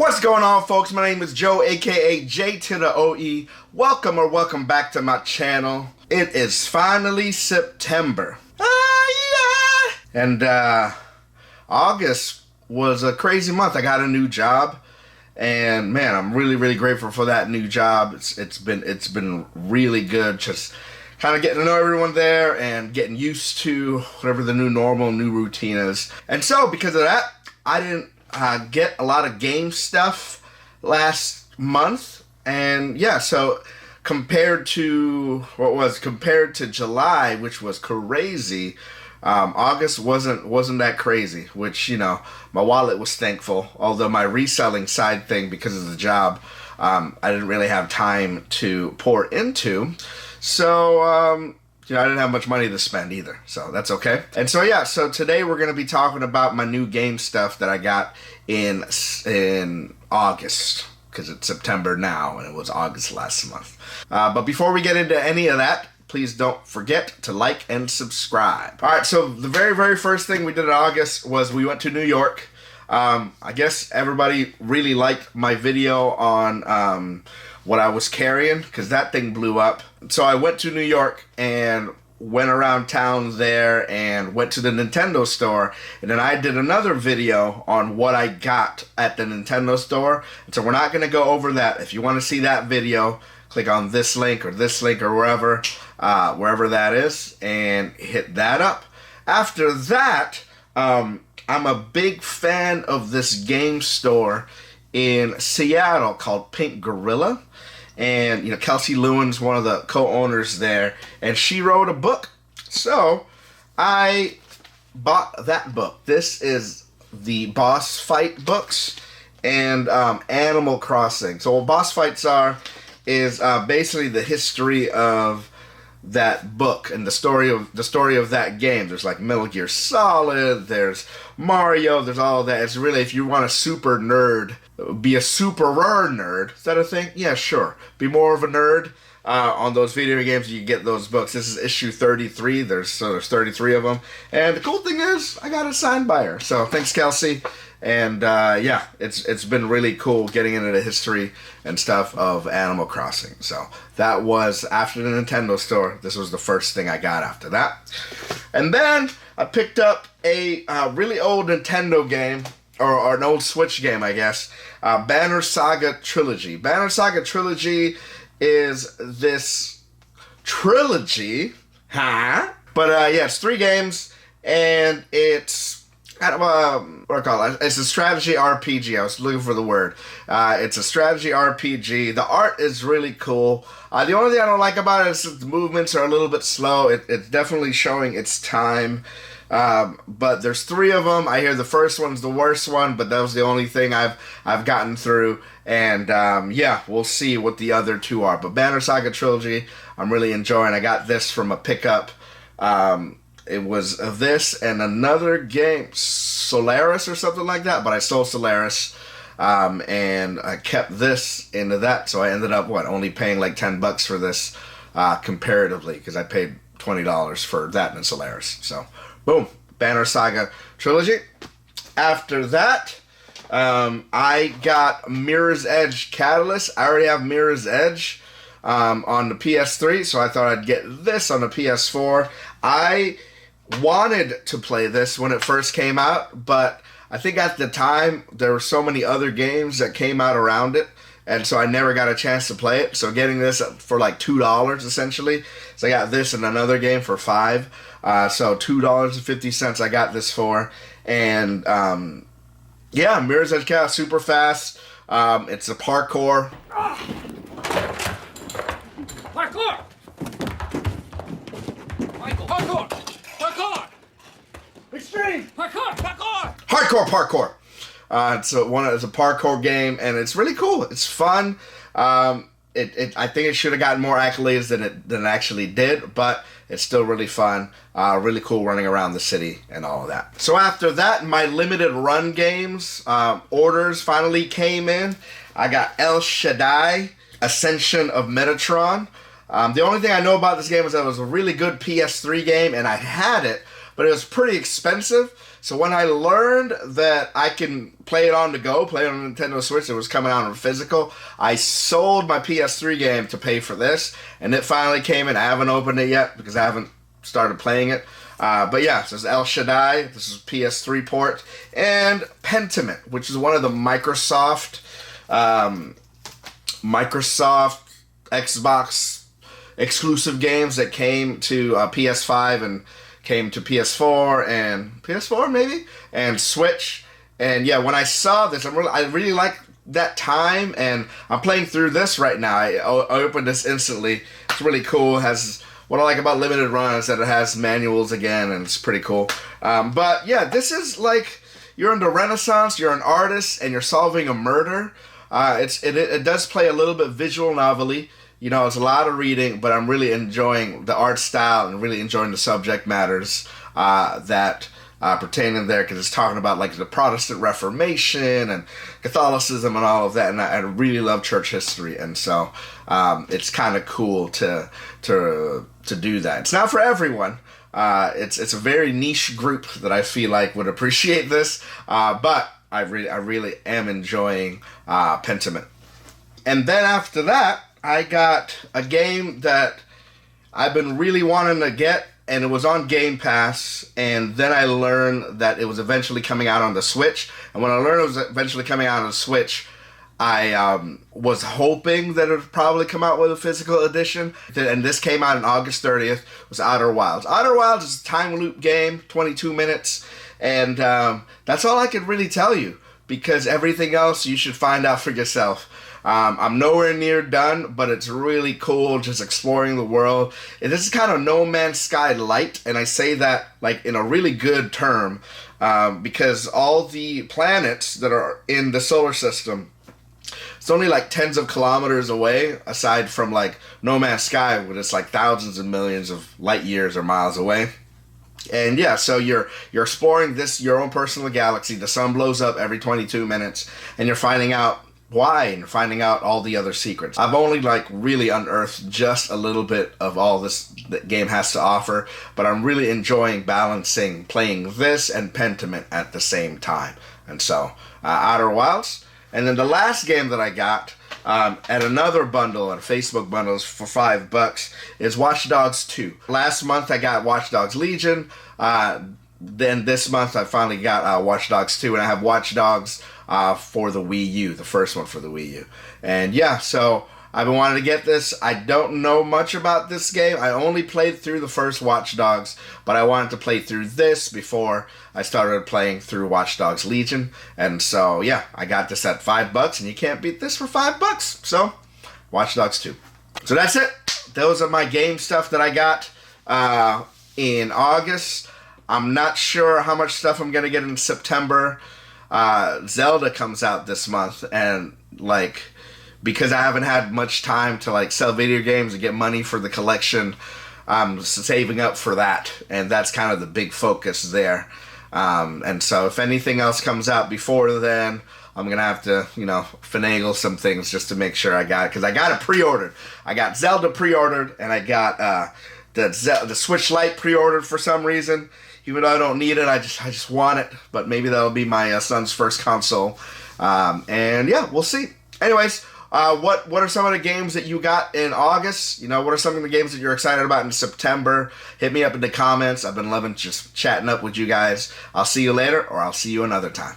What's going on, folks? My name is Joe, aka J to the OE. Welcome back to my channel. It is finally September. And August was a crazy month. I got a new job, and man, I'm really grateful for that new job. It's been really good, just kind of getting to know everyone there and getting used to whatever the new normal, new routine is. And so because of that, I didn't get a lot of game stuff last month, and yeah, so compared to July, which was crazy, August wasn't that crazy, which, you know, my wallet was thankful, although my reselling side thing, because of the job, I didn't really have time to pour into, so you know, I didn't have much money to spend either, so that's okay. And so yeah, so today we're going to be talking about my new game stuff that I got in August, because it's September now and it was August last month. But before we get into any of that, please don't forget to like and subscribe. Alright, so the very first thing we did in August was we went to New York. I guess everybody really liked my video on what I was carrying, because that thing blew up. So I went to New York and went around town there and went to the Nintendo store, and then I did another video on what I got at the Nintendo store. And so we're not going to go over that. If you want to see that video, click on this link or wherever that is, and hit that up. After that, I'm a big fan of this game store in Seattle called Pink Gorilla. And, you know, Kelsey Lewin's one of the co-owners there, and she wrote a book. So I bought that book. This is the Boss Fight books and Animal Crossing. So what Boss Fights is basically the history of that book and the story of that game. There's like Metal Gear Solid, there's Mario, there's all of that. It's really, if you want a super nerd, be a super rare nerd. Is that a thing? Yeah, sure. Be more of a nerd on those video games. You get those books. This is issue 33. There's 33 of them. And the cool thing is, I got it signed by her. So thanks, Kelsey. And yeah, it's been really cool getting into the history and stuff of Animal Crossing. So that was after the Nintendo store. This was the first thing I got after that. And then I picked up a really old Nintendo game, or an old Switch game, I guess. Banner Saga Trilogy. Banner Saga Trilogy is this trilogy, But yeah, it's 3 games, and it's kind of a, what do I call it? It's a strategy RPG. I was looking for the word. It's a strategy RPG. The art is really cool. The only thing I don't like about it is the movements are a little bit slow. It's definitely showing its time. But there's 3 of them. I hear the first one's the worst one, but that was the only thing I've gotten through. And yeah, we'll see what the other 2 are. But Banner Saga Trilogy, I'm really enjoying. I got this from a pickup. It was this and another game, Solaris or something like that. But I sold Solaris, and I kept this into that. So I ended up only paying like $10 for this, comparatively, because I paid $20 for that and Solaris. So boom, Banner Saga Trilogy. After that, I got Mirror's Edge Catalyst. I already have Mirror's Edge on the PS3, so I thought I'd get this on the PS4. I wanted to play this when it first came out, but I think at the time there were so many other games that came out around it, and so I never got a chance to play it. So getting this for like $2 essentially. So I got this and another game for $5. So $2.50 I got this for. And yeah, Mirror's Edge Catalyst, super fast. It's a parkour. Parkour! Michael, parkour! Parkour! Extreme! Parkour! Parkour! Hardcore parkour. It's a parkour game, and it's really cool. It's fun. I think it should have gotten more accolades than it actually did, but it's still really fun. Really cool running around the city and all of that. So after that, my limited run games orders finally came in. I got El Shaddai, Ascension of Metatron. The only thing I know about this game is that it was a really good PS3 game, and I had it, but but it was pretty expensive. So when I learned that I can play it on the go, play it on a Nintendo Switch, it was coming out in physical, I sold my PS3 game to pay for this, and it finally came in. I haven't opened it yet because I haven't started playing it. But yeah, so this is El Shaddai, this is PS3 Port, and Pentiment, which is one of the Microsoft Xbox exclusive games that came to PS5 and came to PS4 and Switch. And yeah, when I saw this, I really like that time, and I'm playing through this right now. I opened this instantly. It's really cool. It has, what I like about limited run is that it has manuals again, and it's pretty cool. But yeah, this is like, you're in the Renaissance, you're an artist, and you're solving a murder. It does play a little bit visual novel-y. You know, it's a lot of reading, but I'm really enjoying the art style and really enjoying the subject matters that pertain in there, because it's talking about like the Protestant Reformation and Catholicism and all of that, and I really love church history, and so it's kind of cool to do that. It's not for everyone. It's a very niche group that I feel like would appreciate this, but I really am enjoying Pentiment. And then after that, I got a game that I've been really wanting to get, and it was on Game Pass, and then I learned that it was eventually coming out on the Switch. And when I learned it was eventually coming out on the Switch, I was hoping that it would probably come out with a physical edition. And this came out on August 30th, was Outer Wilds. Outer Wilds is a time loop game, 22 minutes, and that's all I can really tell you, because everything else you should find out for yourself. I'm nowhere near done, but it's really cool just exploring the world. And this is kind of No Man's Sky light, and I say that like in a really good term, because all the planets that are in the solar system, it's only like tens of kilometers away, aside from like No Man's Sky, where it's like thousands and millions of light years or miles away. And yeah, so you're exploring your own personal galaxy. The sun blows up every 22 minutes, and you're finding out why, and finding out all the other secrets. I've only like really unearthed just a little bit of all this that game has to offer, but I'm really enjoying balancing playing this and Pentiment at the same time. And so Outer Wilds. And then the last game that I got at another bundle, at a Facebook bundle for $5, is Watch Dogs 2. Last month I got Watch Dogs Legion. Then this month I finally got Watch Dogs 2, and I have Watch Dogs for the Wii U, the first one for the Wii U. And yeah, so I've been wanting to get this. I don't know much about this game. I only played through the first Watch Dogs, but I wanted to play through this before I started playing through Watch Dogs Legion. And so yeah, I got this at $5, and you can't beat this for $5. So Watch Dogs 2. So that's it. Those are my game stuff that I got in August. I'm not sure how much stuff I'm going to get in September. Zelda comes out this month, and like, because I haven't had much time to like sell video games and get money for the collection, I'm saving up for that, and that's kind of the big focus there. And so if anything else comes out before then, I'm gonna have to, finagle some things just to make sure I got it, because I got it pre-ordered. I got Zelda pre-ordered, and I got the Switch Lite pre-ordered for some reason. Even though I don't need it, I just want it. But maybe that'll be my son's first console. And yeah, we'll see. Anyways, what are some of the games that you got in August? What are some of the games that you're excited about in September? Hit me up in the comments. I've been loving just chatting up with you guys. I'll see you later, or I'll see you another time.